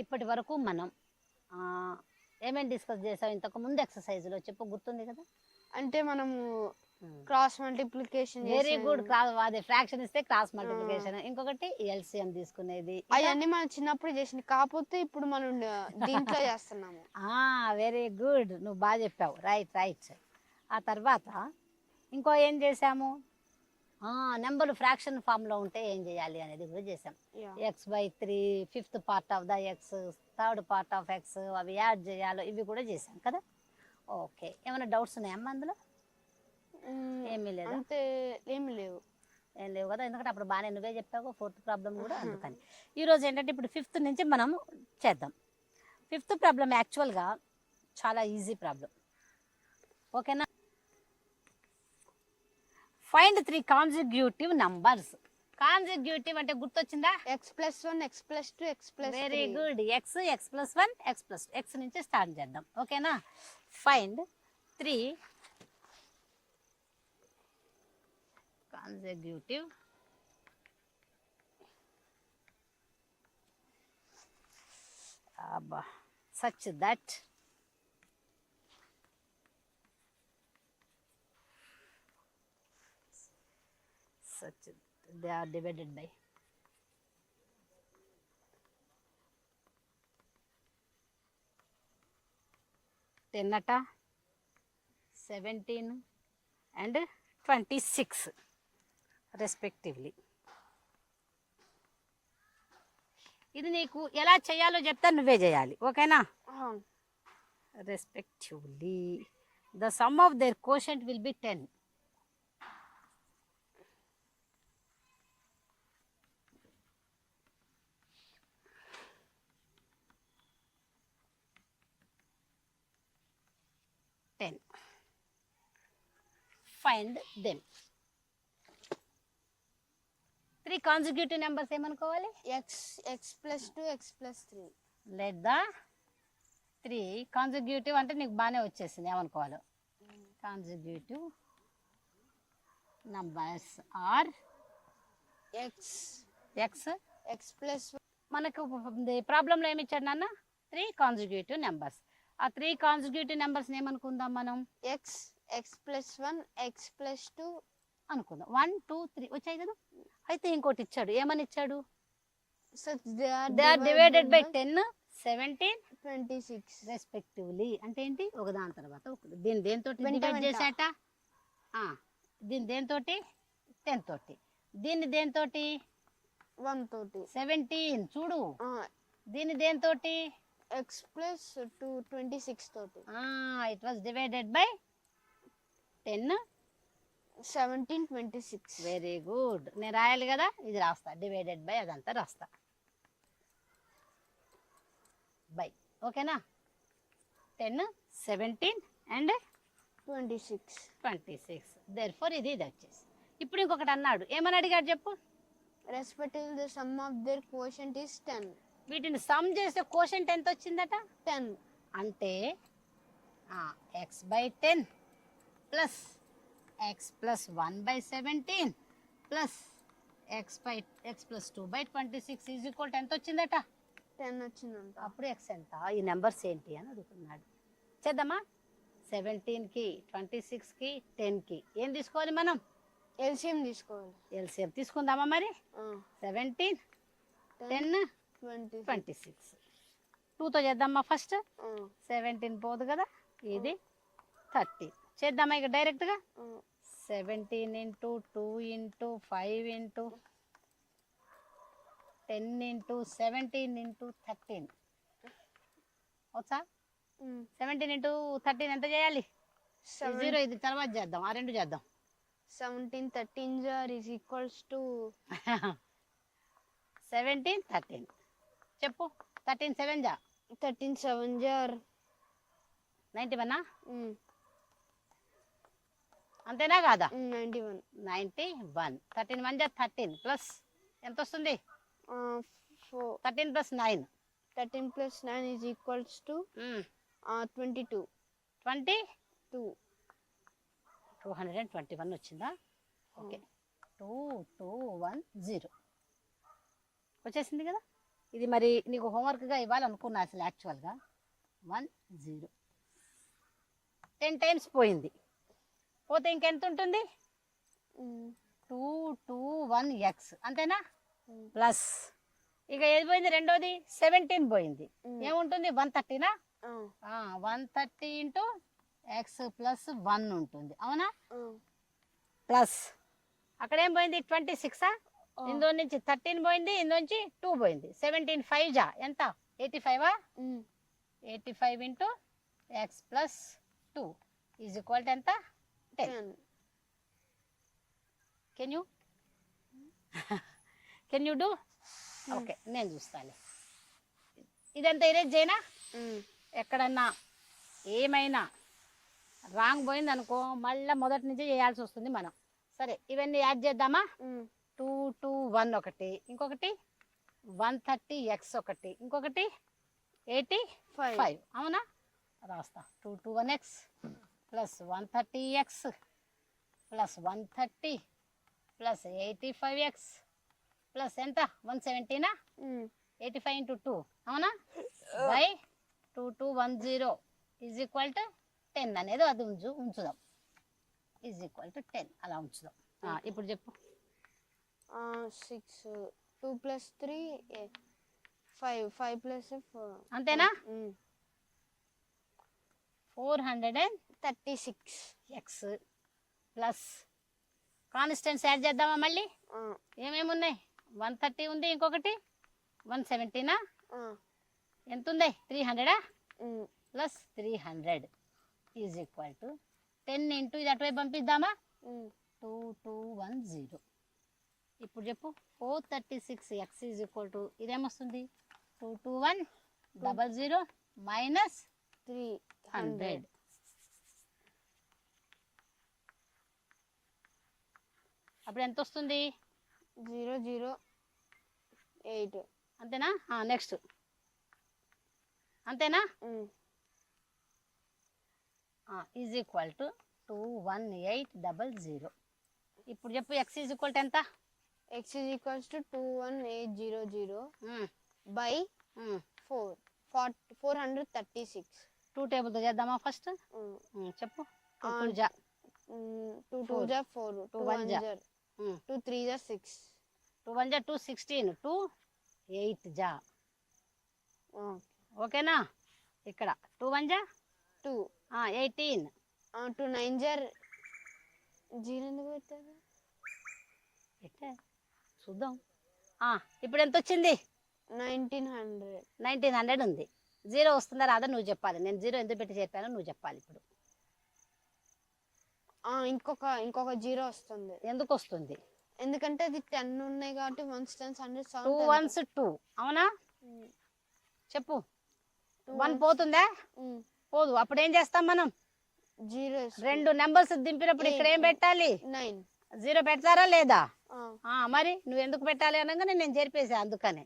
ఇప్పటి వరకు మనం ఏమేమి డిస్కస్ చేసాం ఇంతకు ముందు ఎక్సర్సైజ్లో చెప్పు, గుర్తుంది కదా? అంటే మనము క్రాస్ మల్టిప్లికేషన్ వెరీ గుడ్. అదే ఫ్రాక్షన్ ఇస్తే క్రాస్ మల్టిప్లికేషన్, ఇంకొకటి ఎల్సిఎం తీసుకునేది. అవన్నీ మనం చిన్నప్పుడు చేసింది, కాకపోతే ఇప్పుడు మనం దీంట్లో చేస్తున్నాము. వెరీ గుడ్, నువ్వు బాగా చెప్పావు. Right right. ఆ తర్వాత ఇంకో ఏం చేసాము, నెంబర్ ఫ్రాక్షన్ ఫామ్లో ఉంటే ఏం చేయాలి అనేది కూడా చేసాం. x/3 fifth part of the X, third part of X, అవి యాడ్ చేయాలో ఇవి కూడా చేసాం కదా. ఓకే, ఏమైనా డౌట్స్ ఉన్నాయమ్మా అందులో? ఏమీ లేదు, అంటే ఏమి లేవు. ఏం లేవు కదా, ఎందుకంటే అప్పుడు బాగానే నువ్వే చెప్పావు ఫోర్త్ ప్రాబ్లం కూడా. అందుకని ఈరోజు ఏంటంటే ఇప్పుడు ఫిఫ్త్ నుంచి మనం చేద్దాం. ఫిఫ్త్ ప్రాబ్లం యాక్చువల్గా చాలా ఈజీ ప్రాబ్లం. ఓకేనా? Find 3 consecutive numbers. కాన్సిక్యూటివ్ అంటే గుర్తొచ్చిందా? x+1 x+2 x+3. Very good. x+1 x+2 x నుంచి స్టార్ట్ చేద్దాం. ఓకేనా? Find 3 consecutive such that they are divided by 10, 17 and 26 respectively. ఇది నీకు ఎలా చేయాలో చెప్తా, నువ్వే చేయాలి. ఓకేనా? Respectively the sum of their quotient will be 10. Find them. 3 consecutive numbers ఏమనుకోవాలి? x+2 x+3. Let the 3 consecutive అంటే నీకు బాగానే వచ్చేసింది, ఏమనుకోవాలి? Consecutive numbers are x+1. మనకు ప్రాబ్లంలో ఏమి ఇచ్చాడు నాన్న? 3 కాన్సిక్యూటివ్ నెంబర్స్. ఆ 3 కాన్సిక్యూటివ్ నెంబర్స్ ఏమనుకుందాం మనం? x+1 x+2 అనుకుందాం. 1 2 3 వచ్చాయి కదా. అయితే ఇంకోటి ఇచ్చాడు, ఏమని ఇచ్చాడు? They are divided by 10, 17, 26 respectively. అంటే ఏంటి? ఒకదాని తర్వాత ఒకటి. దీన్ని దేంతో డివైడ్ చేశాట? దీన్ని దేంతో? 10 తోటి. దీన్ని దేంతో? 1 తోటి. 17 చూడు. దీన్ని దేంతో? x+2 26 తోటి. It was divided by 10, 17, 26. Very good. నేను రాయాలి కదా, ఇది రాస్తా. డివైడెడ్ బై అదంతా రాస్తా, బై. ఓకేనా? 10, 17 and 26. దేర్ఫోర్ ఇది వచ్చేసి. ఇప్పుడు ఇంకొకటి అన్నాడు, ఏమని అడిగాడు చెప్పు? Respective the sum of their quotient is 10. వీటిని సమ్ చేస్తే కోషెంట్ ఎంత వచ్చిందట? 10. అంటే x/10 plus x+1/17 plus x+2/26 is equal to ఎంత వచ్చిందట? 10 వచ్చిందంట. అప్పుడు x ఎంత? ఈ నెంబర్స్ ఏంటి అని అడుగుతున్నాడు. చేద్దామా? 17కి 26కి 10కి ఏం తీసుకోవాలి మనం? ఎల్సిఎం తీసుకోవాలి. ఎల్సిఎం తీసుకుందామా మరి? 17 10 26. 2తో చేద్దామా ఫస్ట్? 17 పోదు కదా, ఇది 30. చేద్దామా ఇక డైరెక్ట్గా? 17 into 2 into 5 into 10 into 17 into 13. వచ్చా? 17 into 13 ఎంత చేయాలి? 0. ఇది తర్వాత చేద్దాం, ఆ రెండు చేద్దాం. 17 13 is equals to 17 13. చెప్పు. 13 7 జా 13 7 91. అంతేనా కాదా? 91. 91. 13 1 13 ప్లస్ ఎంత వస్తుంది? 13 plus 9. 13 plus 9 is equals to 22. 221 వచ్చిందా? ఓకే, 2210 వచ్చేసింది కదా. ఇది మరి నీకు హోంవర్క్గా ఇవ్వాలనుకున్నా అసలు యాక్చువల్గా 1 0 10 టైమ్స్ పోయింది. పోతే ఇంకెంత ఉంటుంది? 2 2 1 ఎక్స్ అంతేనా? ప్లస్ ఇక ఏది పోయింది? రెండోది 17 పోయింది. ఏముంటుంది? 130నా? 130 ఇంటూ ఎక్స్ ప్లస్ 1 ఉంటుంది, అవునా? ప్లస్ అక్కడ ఏం పోయింది? 26. ఇందులో నుంచి 13 పోయింది, ఇందులో నుంచి 2 పోయింది. 17 5 జా ఎంత? 85. 85 into X plus 2 is equal to ఎంత? 10. Can you do? ఓకే, నేను చూస్తాను. ఇదంతా ఇరేజ్ చేయనా? ఎక్కడన్నా ఏమైనా రాంగ్ పోయింది అనుకో మళ్ళీ మొదటి నుంచి చేయాల్సి వస్తుంది మనం. సరే, ఇవన్నీ యాడ్ చేద్దామా? 2 2 1 ఒకటి, ఇంకొకటి 130 ఎక్స్ ఒకటి, ఇంకొకటి 85, అవునా? రాస్తా. 2 2 1 X plus 130 X plus 130 plus 85 X plus ఎంత? 170నా? 85 ఇంటూ 2, అవునా? బై 2210 ఈజ్ ఈక్వల్ టు 10 అనేది అది ఉంచుదాం. ఈజ్ ఈక్వల్ టు 10 అలా ఉంచుదాం. ఇప్పుడు చెప్పు. 6 2 ప్లస్ 3 5 5 ప్లస్ 4 అంతేనా? 436 ఎక్స్ ప్లస్ కాన్స్టెంట్స్ యాడ్ చేద్దామా మళ్ళీ? ఏమేమి ఉన్నాయి? 130 ఉంది, ఇంకొకటి 170నా? ఎంత ఉంది? 300 plus 300 is equal to 10 into ఇది అటువైపు పంపిద్దామా? 2210. ఇప్పుడు చెప్పు. 436 ఎక్స్ ఈజ్ ఈక్వల్ టు ఇదేమొస్తుంది? 22100 మైనస్ 300. అప్పుడు ఎంత వస్తుంది? 008. అంతేనా? నెక్స్ట్ అంతేనా? Is equal to 21800. ఇప్పుడు చెప్పు. ఎక్స్ ఈజ్ ఈక్వల్ టు ఎంత? x is equals to 21800 by 436. 2 టేబుల్తో చేద్దామా ఫస్ట్? చెప్పు. 2 2 జా 2 2 జా 4 2 1 జా 2 3 జా 6 2 1 జా 2 16 2 8 జా. ఓకేనా? ఇక్కడ 2 1 జా 2 18 2 9 జా 0 ఎందుకు పెట్టారు? పెట్టా చూద్దాం. ఇప్పుడు ఎంత వచ్చింది? 1900 ఉంది. 0 వస్తుందా రాదా నువ్వు చెప్పాలి. నేను 0 ఎందుకు పెట్టి చెప్పానో నువ్వు చెప్పాలి ఇప్పుడు. ఇంకొక 0 వస్తుంది. ఎందుకు వస్తుంది? ఎందుకంటే అది 10 ఉన్నాయి కాబట్టి 1 10 100 2 1s 2, అవునా? చెప్పు. 1 పోతుందా? పోదు. అప్పుడు ఏం చేస్తాం మనం? 0 రెండు నెంబర్స్ దింపినప్పుడు ఇక్కడ ఏం పెట్టాలి? 9. 0 పెడతారా లేదా? మరి నువ్వు ఎందుకు పెట్టాలి అనగానే నేను జరిపేసా అందుకనే.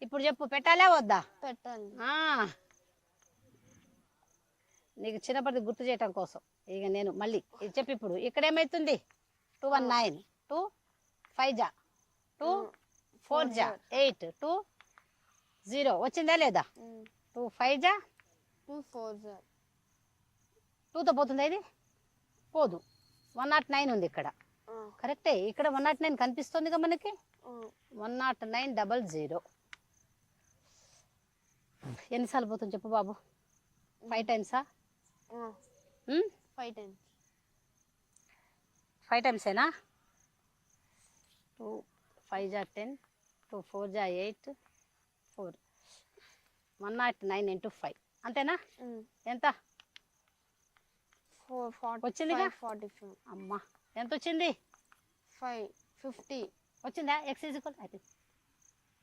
ఇప్పుడు చెప్పు. పెట్టాలా వద్దా? పెట్టాలి. నీకు చిన్నప్పటి గుర్తు చేయటం కోసం ఇక నేను మళ్ళీ ఇది చెప్పి. ఇప్పుడు ఇక్కడ ఏమైతుంది? 219 2 5 జా 2 4 జా 8 2 0 వచ్చిందా లేదా? 2 5 జా 2 4 జా 2తో పోతుందా? ఇది పోదు. 109 ఉంది ఇక్కడ. కరెక్టే. ఇక్కడ 109 కనిపిస్తుందిగా మనకి. 10900 ఎన్నిసార్లు పోతుంది చెప్పు బాబు? 5 టైమ్సా? 5 టైమ్స్. 5 టైమ్సేనా? 2 5 జా 10 2 4 జా 8 4 109 ఇంటూ 5 అంతేనా? ఎంత వచ్చిందిగా? 45. అమ్మా ఎంత వచ్చింది? 50 వచ్చిందా? ఎక్స్ ఈజ్ ఈక్వల్ అయితే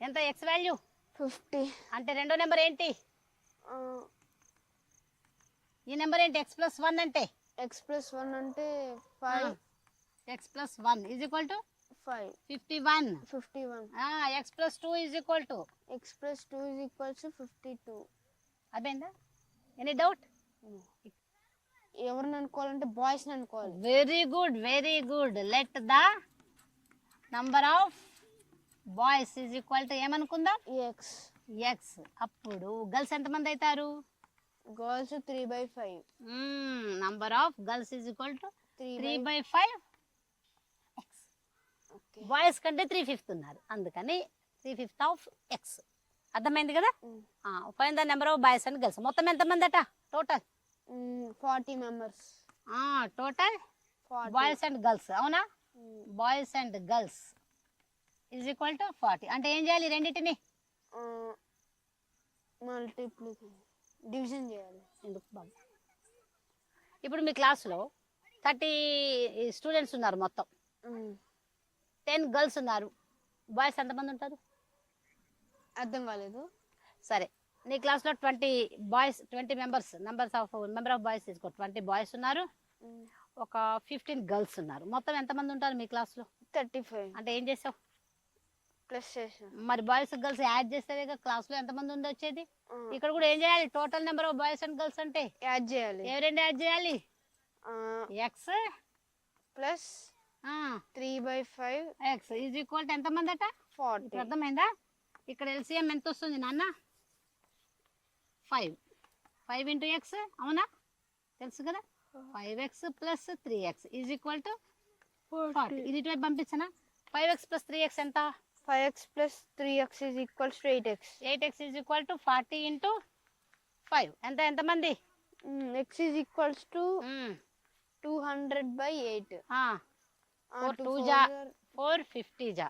ఎంత? X value 50. అంటే రెండో నెంబర్ ఏంటి? ఈ నెంబర్ ఏంటి? ఎక్స్ ప్లస్ 1 అంటే x plus 1 అంటే 5. X plus 1 is equal to 5 51. X plus 2 is equal to x plus 2 is equal to 52. అదేందా? Any doubt? ఎవరిని అనుకోవాలంటే బాయ్స్ అనుకోవాలి. Very good, very good. Let the number of boys is equal to ఏమనుకుందాం? x x. అప్పుడు girls ఎంతమంది అవుతారు? Girls 3/5. Number of girls is equal to 3 3/5 x. Okay. Boys కంటే 3/5 ఉన్నారు, అందుకని 3/5 ఆఫ్ ఎక్స్. అర్థమైంది కదా? Find the number of boys and girls. మొత్తం ఎంతమంది అట total? 40 members. Total 40. Boys and girls. అవునా? Boys and girls is equal to 40. అంటే ఏం చేయాలి? రెండింటిని మల్టిప్లికేషన్, డివిజన్ చేయాలి. ఎందుకు బాబు? ఇప్పుడు మీ క్లాస్లో 30 స్టూడెంట్స్ ఉన్నారు, మొత్తం 10 గర్ల్స్ ఉన్నారు. బాయ్స్ ఎంతమంది ఉంటారు? అర్థం కాలేదు. సరే, నీ క్లాస్లో 20 బాయ్స్, 20 మెంబర్ ఆఫ్ బాయ్స్ తీసుకో. 20 బాయ్స్ ఉన్నారు, ఒక 15 గర్ల్స్ ఉన్నారు. మొత్తం ఎంతమంది ఉంటారు మీ క్లాస్లో? 35. అంటే ఏం చేసావు? ప్లస్ చేసాను. మరి బాయ్స్ గర్ల్స్ యాడ్ చేస్తే క్లాస్లో ఎంతమంది ఉండి వచ్చేది? ఇక్కడ కూడా ఏం చేయాలి? Total number of boys and girls అంటే యాడ్ చేయాలి. ఎవరెండు యాడ్ చేయాలి? X plus 3/5 X is equal to ఎంతమంది అట? 40. ఇప్పుడు అర్థమైందా? ఇక్కడ ఎల్సిఎం ఎంత వస్తుంది నాన్న? 5. 5 ఇంటూ ఎక్స్. అవునా? తెలుసు కదా? 5x plus 3x is equal to 40. ఇది ఇటువైపు పంపించనా? 5x ప్లస్ 3x ఎంత? 5x plus 3x is equals to 8x. 8x is equal to 40 into 5 ఎంత? ఎంతమంది? x is equals to 200/8. 4 2 జా 4 50 జా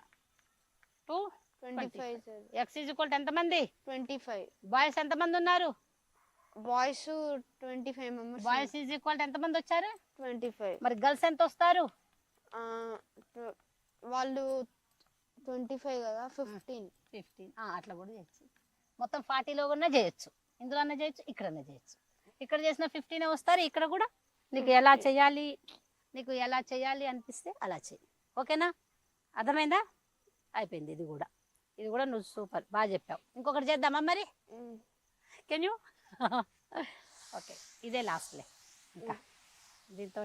2 25 sir. x is equal to ఎంతమంది? 25. బాయ్స్ ఎంతమంది ఉన్నారు? Boys 25 members. Boys is equal to ఎంతమంది వచ్చారు? 25. మరి గర్ల్స్ ఎంత వస్తారు? వాళ్ళు 25 కదా, 15. అట్లా కూడా చేయొచ్చు. మొత్తం 40లో కూడా చేయొచ్చు, ఇందులోనే చేయొచ్చు, ఇక్కడనే చేయొచ్చు. ఇక్కడ చేసిన 15 వస్తారు. ఇక్కడ కూడా నీకు ఎలా చేయాలి, అనిపిస్తే అలా చేయి. ఓకేనా? అర్థమైందా? అయిపోయింది. ఇది కూడా నువ్వు సూపర్, బాగా చెప్పావు. ఇంకొకటి చేద్దామా మరి? Can you? ఓకే, ఇదే లాస్ట్లే. ఇంకా దీంతో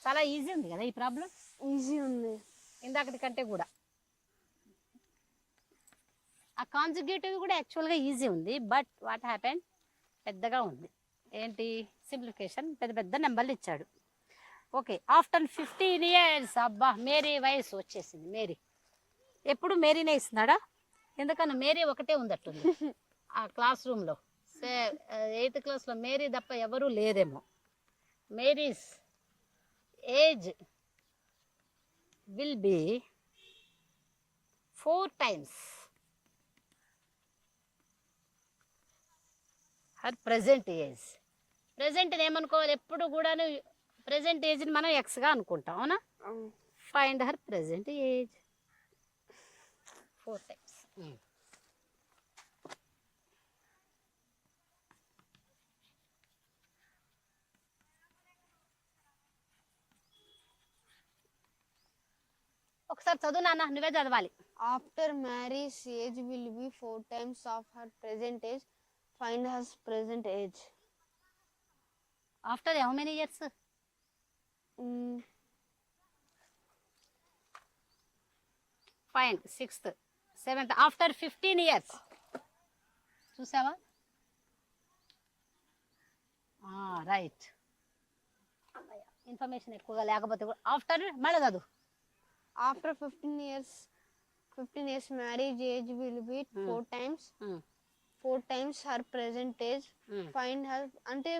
చాలా ఈజీ ఉంది కదా ఈ ప్రాబ్లం? ఈజీ ఉంది ఇందాకటి కంటే కూడా. ఆ కాన్జుగేటివ్ కూడా యాక్చువల్గా ఈజీ ఉంది, బట్ వాట్ హ్యాపెన్, పెద్దగా ఉంది. ఏంటి? సింప్లిఫికేషన్, పెద్ద పెద్ద నెంబర్లు ఇచ్చాడు. Okay, after 15 years. అబ్బా, మేరీ వయసు వచ్చేసింది. మేరీ ఎప్పుడు మేరీనే ఇస్తున్నాడా? ఎందుకన్నా మేరీ ఒకటే ఉందట్టుంది ఆ క్లాస్ రూమ్లో. 8th క్లాస్లో మేరీ తప్ప ఎవరూ లేదేమో. Mary's age will be 4 times her present age. Present ఏమనుకోవాలి? ఎప్పుడు కూడాను ప్రెసెంట్ ఏజ్ని మనం ఎక్స్గా అనుకుంటాం. అవునా? Find her present age 4 times. ఒకసారి చదువు నాన్న, నువ్వే చదవాలి. After marriage age will be 4 times of her present age. Find her present age. After how many years? Find 6th 7th after 15 years. చూసావా? రైట్. ఇన్ఫర్మేషన్ ఎక్కువగా లేకపోతే కూడా ఆఫ్టర్ మళ్ళీ చదువు. After 15 years marriage age will be 4 times her present age. Find her అంటే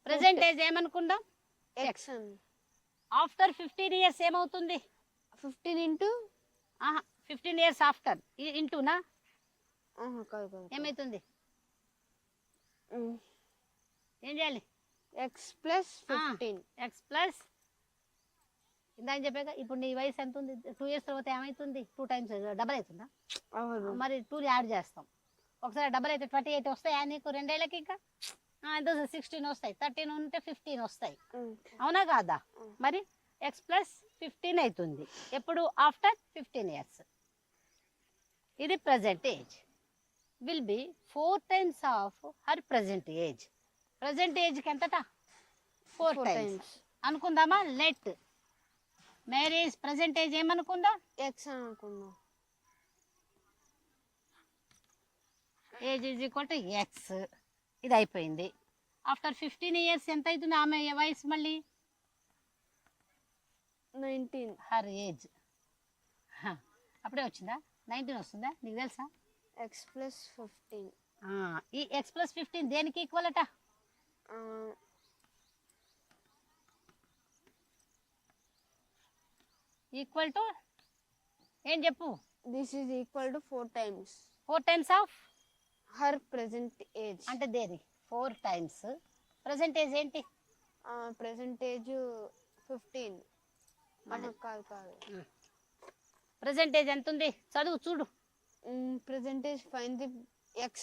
present age ఏమనుకుందాం? X. After 15 years ఏమవుతుంది? 15 into 15 years after ఇంటూనా? ఏమవుతుంది? ఏం చేయాలి? X plus 15. ఎక్స్ ప్లస్ ఇందాక చెప్పాక. ఇప్పుడు నీ వయసు ఎంత ఉంది? 2 years తర్వాత ఏమవుతుంది? 2 times డబల్ అవుతుందా? మరి 2 యాడ్ చేస్తాం. ఒకసారి డబల్ అయితే 28 వస్తాయా నీకు 2 ఏళ్ళకి? ఇంకా ఎంత? 16 వస్తాయి. 13 ఉంటే 15 వస్తాయి. అవునా కాదా? మరి ఎక్స్ ప్లస్ 15 అవుతుంది ఎప్పుడు? After 15 years. ఇది present age. Will be 4 times of her present age. Present ఏజ్కి ఎంతట? 4 times అనుకుందామా? లెట్ మ్యారేజ్ ప్రజెంట్ ఏజ్ ఏమనుకుందాం? ఎక్స్ అనుకుందాం. Age is equal to x. ఇది అయిపోయింది. ఆఫ్టర్ 15 years ఎంత అవుతుంది ఆమె వయసు మళ్ళీ? 19. హర్ ఏజ్ అప్పుడే వచ్చిందా? 19 వస్తుందా? నీకు తెలుసా? X plus 15. ఈ ఎక్స్ ప్లస్ 15 దేనికి ఈక్వల్ అట? ఈక్వల్ టు ఏం చెప్పు? This is equal to 4 times 4 times of her present age. అంటే దేని 4 times ప్రెసెంట్ ఏజ్ ఏంటి? Present age 15. కాదు. ప్రెసెంట్ ఏజ్ ఎంత ఉంది? చదువు చూడు. Present age find the x.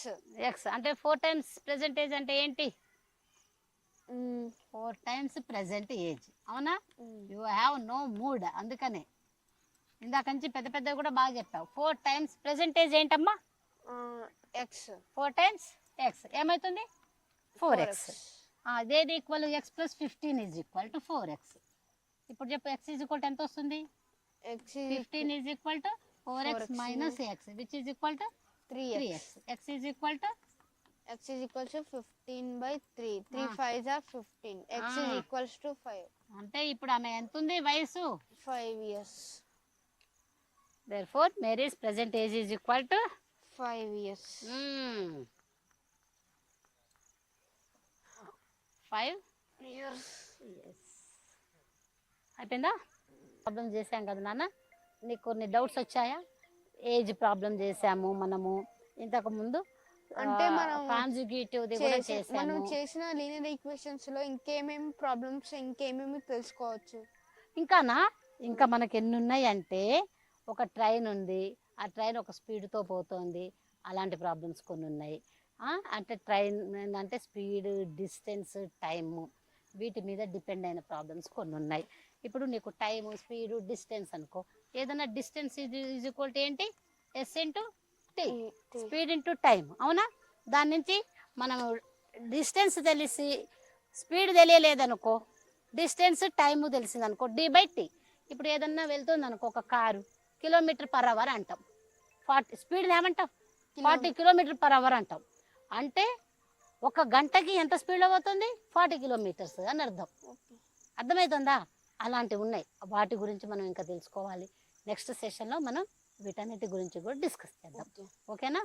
X అంటే 4 times ప్రెసెంట్ ఏజ్ అంటే ఏంటి? 4 times ప్రెసెంట్ ఏజ్. అవునా? You have no mood. అందుకనే ఇందాక నుంచి పెద్ద పెద్ద కూడా బాగా చెప్పావు. 4 times ప్రెసెంట్ ఏజ్ ఏంటమ్మా? X. 4 times ఎక్స్ ఏమవుతుంది? 4x. అదేది equal X plus 15 is equal to 4x. ఇప్పుడు చెప్పు ఎక్స్ ఈజ్ ఈక్వల్ టు ఎంత వస్తుంది? X 15 is equal to 4x minus X which is equal to 3x. X is equal to X is equals to 15 by 3. 3 5s are 15. X is equals to 5. అంటే ఇప్పుడు ఆమె ఎంత ఉంది వయసు? 5 years. Therefore Mary's present age is equal to 5 years. 5 years. అయిపోయిందా? Problem చేసాం కదా నాన్న. నీకు కొన్ని డౌట్స్ వచ్చాయా? ఏజ్ ప్రాబ్లం చేసాము మనము ఇంతకు ముందు. అంటే మనం కాంజుగేటివ్ ది కూడా మనం చేసాము. చేసిన లీనియర్ ఈక్వేషన్స్ లో ఇంకేమేమి ప్రాబ్లమ్స్ ఇంకేమేమి తెలుసుకోవచ్చు? ఇంకా మనకి ఎన్ని ఉన్నాయి అంటే, ఒక ట్రైన్ ఉంది, ఆ ట్రైన్ ఒక స్పీడ్తో పోతుంది, అలాంటి ప్రాబ్లమ్స్ కొన్ని ఉన్నాయి. అంటే ట్రైన్ అంటే స్పీడ్, డిస్టెన్స్, టైము వీటి మీద డిపెండ్ అయిన ప్రాబ్లమ్స్ కొన్ని ఉన్నాయి. ఇప్పుడు నీకు టైము, స్పీడు, డిస్టెన్స్ అనుకో. ఏదైనా డిస్టెన్స్ ఈజ్ ఈక్వల్ టు ఏంటి? S into T, speed into time. అవునా? దాని నుంచి మనం డిస్టెన్స్ తెలిసి స్పీడ్ తెలియలేదనుకో, డిస్టెన్స్ టైము తెలిసిందనుకో, d/t. ఇప్పుడు ఏదన్నా వెళ్తుంది అనుకో, ఒక కారు km/h అంటాం. 40 స్పీడ్ ఏమంటాం? 40 km/h అంటాం. అంటే ఒక గంటకి ఎంత స్పీడ్లో పోతుంది? 40 kilometers అని అర్థం. అర్థమవుతుందా? అలాంటివి ఉన్నాయి. వాటి గురించి మనం ఇంకా తెలుసుకోవాలి. నెక్స్ట్ సెషన్లో మనం వీటన్నిటి గురించి కూడా డిస్కస్ చేద్దాం. ఓకేనా?